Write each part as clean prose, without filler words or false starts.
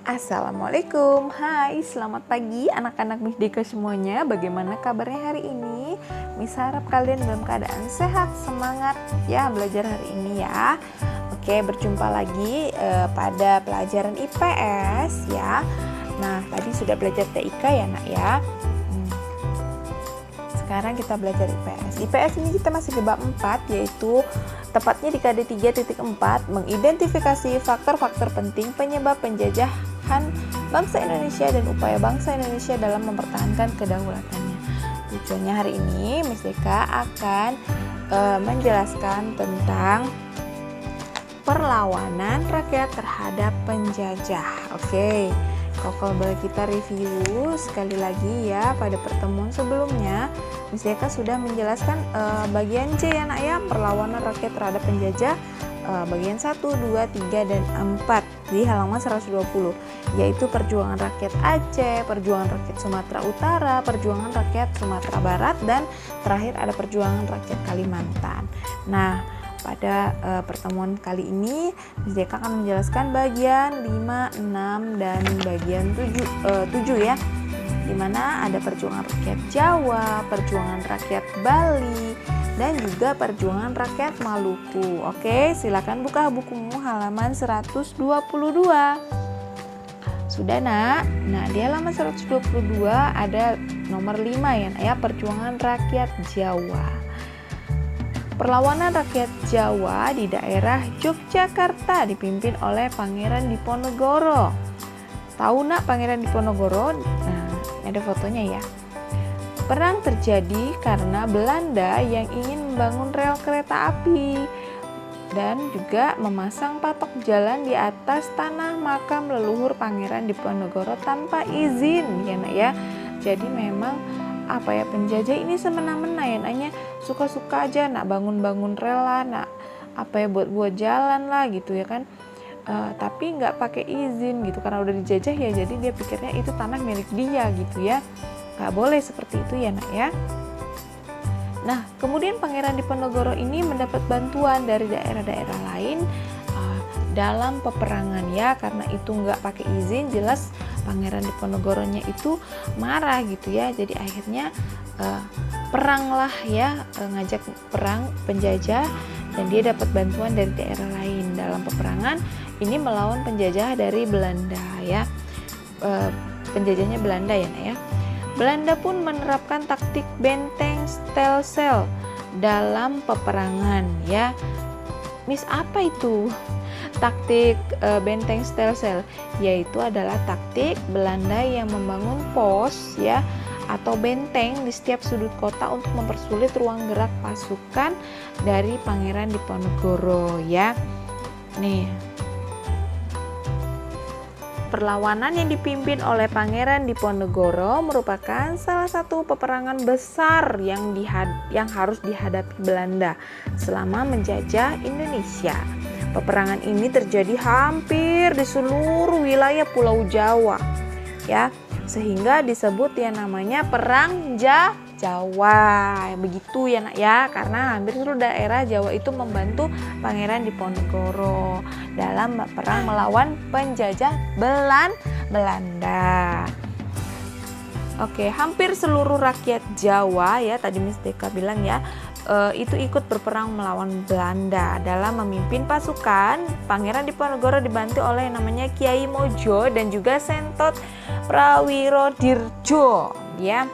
Assalamualaikum, hai selamat pagi anak-anak Miss Deka semuanya. Bagaimana kabarnya hari ini? Miss harap kalian dalam keadaan sehat, semangat ya belajar hari ini ya. Oke, berjumpa lagi pada pelajaran IPS ya. Nah, tadi sudah belajar TIK ya nak ya. Sekarang kita belajar IPS. IPS ini kita masih di bab 4, yaitu tepatnya di KD 3.4, mengidentifikasi faktor-faktor penting penyebab penjajahan bangsa Indonesia dan upaya bangsa Indonesia dalam mempertahankan kedaulatannya. Tujuannya hari ini Miss Deka akan menjelaskan tentang perlawanan rakyat terhadap penjajah. Oke. Kalau boleh kita review sekali lagi ya, pada pertemuan sebelumnya Miss Deka sudah menjelaskan bagian C ya nak ya, perlawanan rakyat terhadap penjajah bagian 1, 2, 3, dan 4 di halaman 120, yaitu perjuangan rakyat Aceh, perjuangan rakyat Sumatera Utara, perjuangan rakyat Sumatera Barat, dan terakhir ada perjuangan rakyat Kalimantan. Nah, pada pertemuan kali ini Miss Deka akan menjelaskan bagian 5, 6, dan bagian 7 ya, dimana ada perjuangan rakyat Jawa, perjuangan rakyat Bali, dan juga perjuangan rakyat Maluku. Oke, silakan buka bukumu halaman 122. Sudah nak? Nah, di halaman 122 ada nomor 5 ya, perjuangan rakyat Jawa. Perlawanan rakyat Jawa di daerah Yogyakarta dipimpin oleh Pangeran Diponegoro. Tahu nak Pangeran Diponegoro? Nah, ada fotonya ya. Perang terjadi karena Belanda yang ingin membangun rel kereta api dan juga memasang patok jalan di atas tanah makam leluhur Pangeran Diponegoro tanpa izin ya nak ya. Jadi memang penjajah ini semena-mena ya naknya, suka-suka aja nak bangun-bangun rel lah, nak buat jalan lah gitu ya kan, tapi nggak pakai izin gitu karena udah dijajah ya, jadi dia pikirnya itu tanah milik dia gitu ya, nggak boleh seperti itu ya nak ya. Nah, kemudian Pangeran Diponegoro ini mendapat bantuan dari daerah-daerah lain dalam peperangan ya, karena itu nggak pakai izin, jelas Pangeran Diponegoronya itu marah gitu ya. Jadi akhirnya perang lah ya, ngajak perang penjajah, dan dia dapat bantuan dari daerah lain dalam peperangan ini melawan penjajah dari Belanda ya. Penjajahnya Belanda ya nak ya. Belanda pun menerapkan taktik benteng stelsel dalam peperangan ya. Miss, apa itu taktik benteng stelsel? Yaitu adalah taktik Belanda yang membangun pos ya atau benteng di setiap sudut kota untuk mempersulit ruang gerak pasukan dari Pangeran Diponegoro ya. Nih, perlawanan yang dipimpin oleh Pangeran Diponegoro merupakan salah satu peperangan besar yang harus dihadapi Belanda selama menjajah Indonesia. Peperangan ini terjadi hampir di seluruh wilayah Pulau Jawa ya, sehingga disebut yang namanya Perang Jawa. Begitu ya nak ya, karena hampir seluruh daerah Jawa itu membantu Pangeran Diponegoro dalam perang melawan penjajah Belanda. Oke, hampir seluruh rakyat Jawa ya, tadi Miss Deka bilang ya, itu ikut berperang melawan Belanda. Dalam memimpin pasukan, Pangeran Diponegoro dibantu oleh yang namanya Kiai Mojo dan juga Sentot Prawirodirjo ya.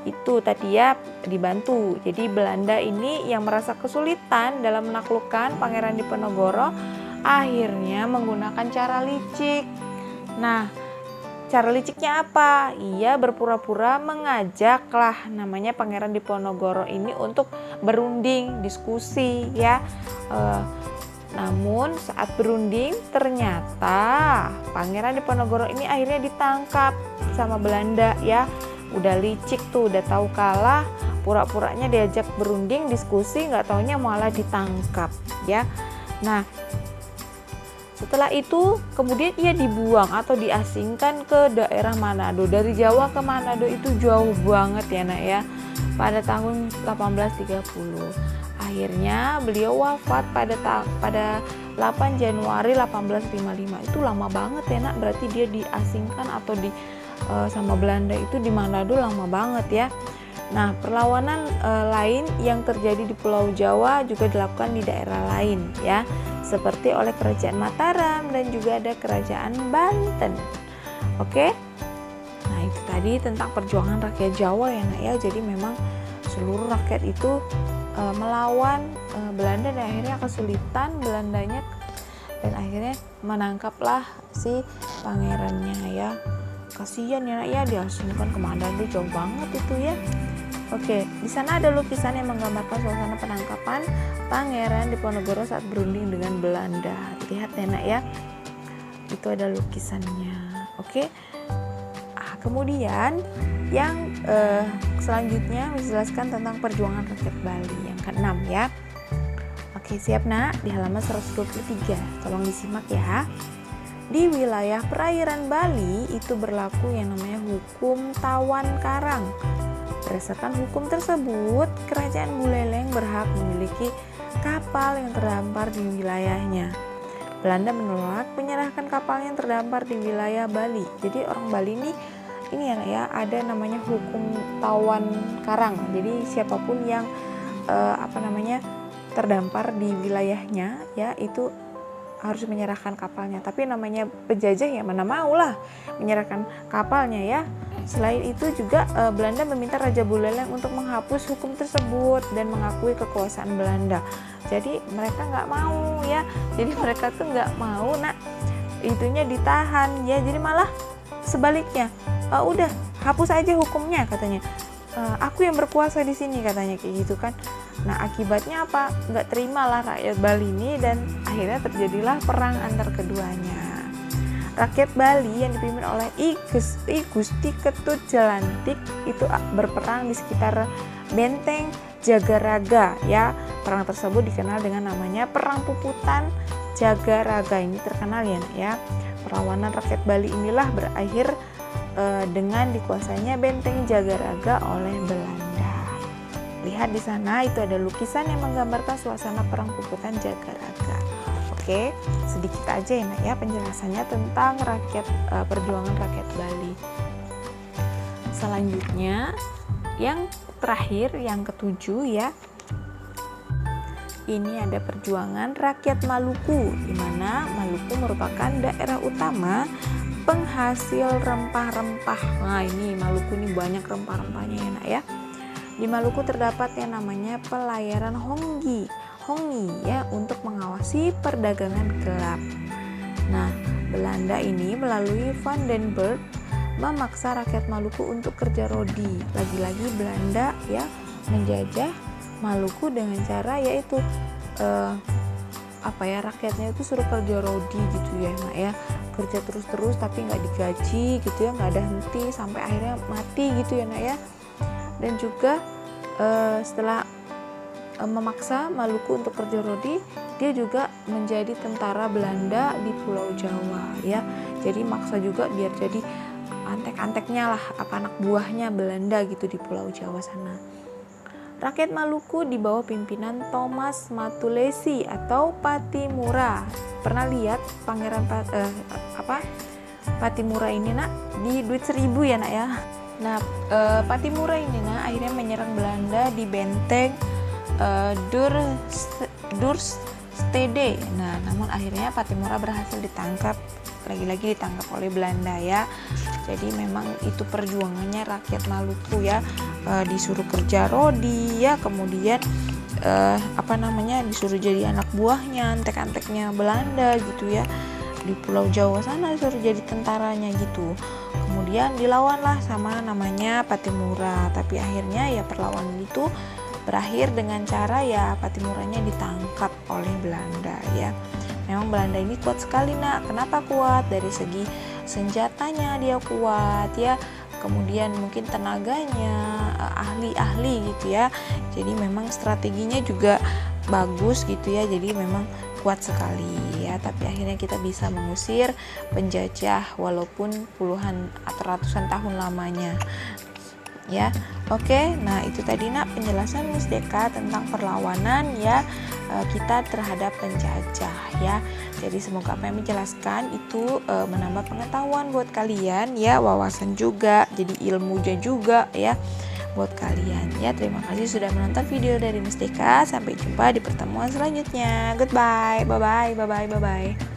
Itu tadi ya dibantu. Jadi Belanda ini yang merasa kesulitan dalam menaklukkan Pangeran Diponegoro akhirnya menggunakan cara licik. Nah, cara liciknya apa? Ia berpura-pura mengajaklah namanya Pangeran Diponegoro ini untuk berunding, diskusi ya. Namun saat berunding ternyata Pangeran Diponegoro ini akhirnya ditangkap sama Belanda ya. Udah licik tuh, udah tahu kalah, pura-puranya diajak berunding, diskusi, nggak taunya malah ditangkap ya. Nah, setelah itu kemudian ia dibuang atau diasingkan ke daerah Manado. Dari Jawa ke Manado itu jauh banget ya nak ya, pada tahun 1830. Akhirnya beliau wafat pada 8 Januari 1855. Itu lama banget ya nak, berarti dia diasingkan atau sama Belanda itu di Manado lama banget ya. Nah, perlawanan lain yang terjadi di Pulau Jawa juga dilakukan di daerah lain ya, seperti oleh Kerajaan Mataram dan juga ada Kerajaan Banten. Oke. Nah, itu tadi tentang perjuangan rakyat Jawa ya nak ya. Jadi memang seluruh rakyat itu melawan Belanda dan akhirnya kesulitan Belandanya, dan akhirnya menangkaplah si pangerannya ya. Kasihan ya nak ya, diasingkan ke Manado, jauh banget itu ya. Oke, di sana ada lukisan yang menggambarkan suasana penangkapan Pangeran Diponegoro saat berunding dengan Belanda. Lihat ya nak ya, itu ada lukisannya. Oke. Kemudian yang selanjutnya menjelaskan tentang perjuangan rakyat Bali yang ke-6 ya. Oke, siap nak, di halaman 123. Tolong disimak ya. Di wilayah perairan Bali itu berlaku yang namanya hukum tawan karang. Berdasarkan hukum tersebut, Kerajaan Buleleng berhak memiliki kapal yang terdampar di wilayahnya. Belanda menolak menyerahkan kapal yang terdampar di wilayah Bali. Jadi orang Bali ini ya ada namanya hukum tawan karang. Jadi siapapun yang terdampar di wilayahnya ya itu harus menyerahkan kapalnya. Tapi namanya penjajah ya mana mau lah menyerahkan kapalnya ya. Selain itu juga Belanda meminta Raja Buleleng untuk menghapus hukum tersebut dan mengakui kekuasaan Belanda. Jadi mereka nggak mau ya. Jadi mereka tuh nggak mau nak itunya ditahan ya. Jadi malah sebaliknya, udah hapus aja hukumnya katanya. Aku yang berkuasa di sini katanya kayak gitu kan. Nah akibatnya apa? Nggak terimalah rakyat Bali ini dan akhirnya terjadilah perang antar keduanya. Rakyat Bali yang dipimpin oleh I Gusti Ketut Jalantik itu berperang di sekitar benteng Jagaraga ya. Perang tersebut dikenal dengan namanya Perang Puputan Jagaraga. Ini terkenal ya. Perlawanan rakyat Bali inilah berakhir dengan dikuasainya benteng Jagaraga oleh Belanda. Lihat di sana itu ada lukisan yang menggambarkan suasana Perang Puputan Jagaraga. Oke, sedikit aja ya nak ya penjelasannya tentang perjuangan rakyat Bali. Selanjutnya yang terakhir yang ke-7 ya. Ini ada perjuangan rakyat Maluku, di mana Maluku merupakan daerah utama penghasil rempah-rempah. Nah ini Maluku ini banyak rempah-rempahnya ya nak ya. Di Maluku terdapat yang namanya pelayaran Honggi ya untuk mengawasi perdagangan gelap. Nah Belanda ini melalui Van den Burg memaksa rakyat Maluku untuk kerja rodi. Lagi-lagi Belanda ya menjajah Maluku dengan cara yaitu rakyatnya itu suruh kerja rodi gitu ya nak ya, kerja terus tapi nggak digaji gitu ya, nggak ada henti sampai akhirnya mati gitu ya nak ya. Dan juga setelah memaksa Maluku untuk kerja rodi, dia juga menjadi tentara Belanda di Pulau Jawa ya. Jadi maksa juga biar jadi antek-anteknya lah anak buahnya Belanda gitu di Pulau Jawa sana. Rakyat Maluku di bawah pimpinan Thomas Matulesi atau Patimura. Pernah lihat pangeran Patimura ini nak di duit 1000 ya nak ya. Nah Patimura ini nak akhirnya menyerang Belanda di benteng Durstede. Nah namun akhirnya Patimura berhasil ditangkap, lagi-lagi ditangkap oleh Belanda ya. Jadi memang itu perjuangannya rakyat Maluku ya, disuruh kerja rodi ya, kemudian disuruh jadi anak buahnya, antek-anteknya Belanda gitu ya. Di Pulau Jawa sana disuruh jadi tentaranya gitu. Kemudian dilawanlah sama namanya Patimura, tapi akhirnya ya perlawanan itu berakhir dengan cara ya Patimuranya ditangkap oleh Belanda ya. Memang Belanda ini kuat sekali nak. Kenapa kuat? Dari segi senjatanya dia kuat ya, kemudian mungkin tenaganya, ahli-ahli gitu ya. Jadi memang strateginya juga bagus gitu ya. Jadi memang kuat sekali ya. Tapi akhirnya kita bisa mengusir penjajah walaupun puluhan atau ratusan tahun lamanya ya. Oke, nah itu tadi nak penjelasan Miss Deka tentang perlawanan ya kita terhadap penjajah ya. Jadi semoga apa yang menjelaskan itu menambah pengetahuan buat kalian ya, wawasan juga, jadi ilmunya juga ya buat kalian ya. Terima kasih sudah menonton video dari Miss Deka. Sampai jumpa di pertemuan selanjutnya. Goodbye, bye bye, bye bye, bye bye.